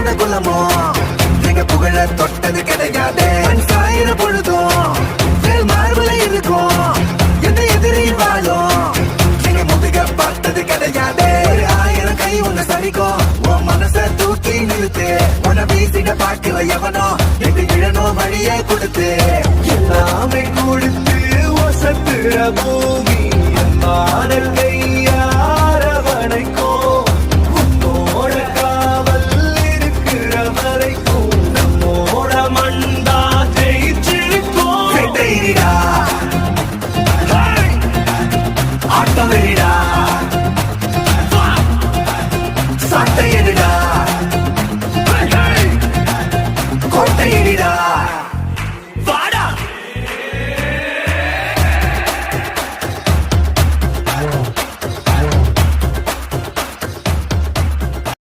சொந்த குலமோ எங்க புகழ தொட்டது கிடையாது. சாயிர பொழுதும் மார்புல இருக்கும் எந்த எதிரியும் வாழும் எங்க முதுக பார்த்தது கிடையாது. 1000 கை உன்னை சரிக்கும் உன் மனச தூக்கி நிறுத்து. உன்னை வீசிட பாக்குற எவனோ எங்க இழனோ வழியை கொடுத்து எல்லாமே கொடுத்து ஒசத்துற பூமி மாடல் கை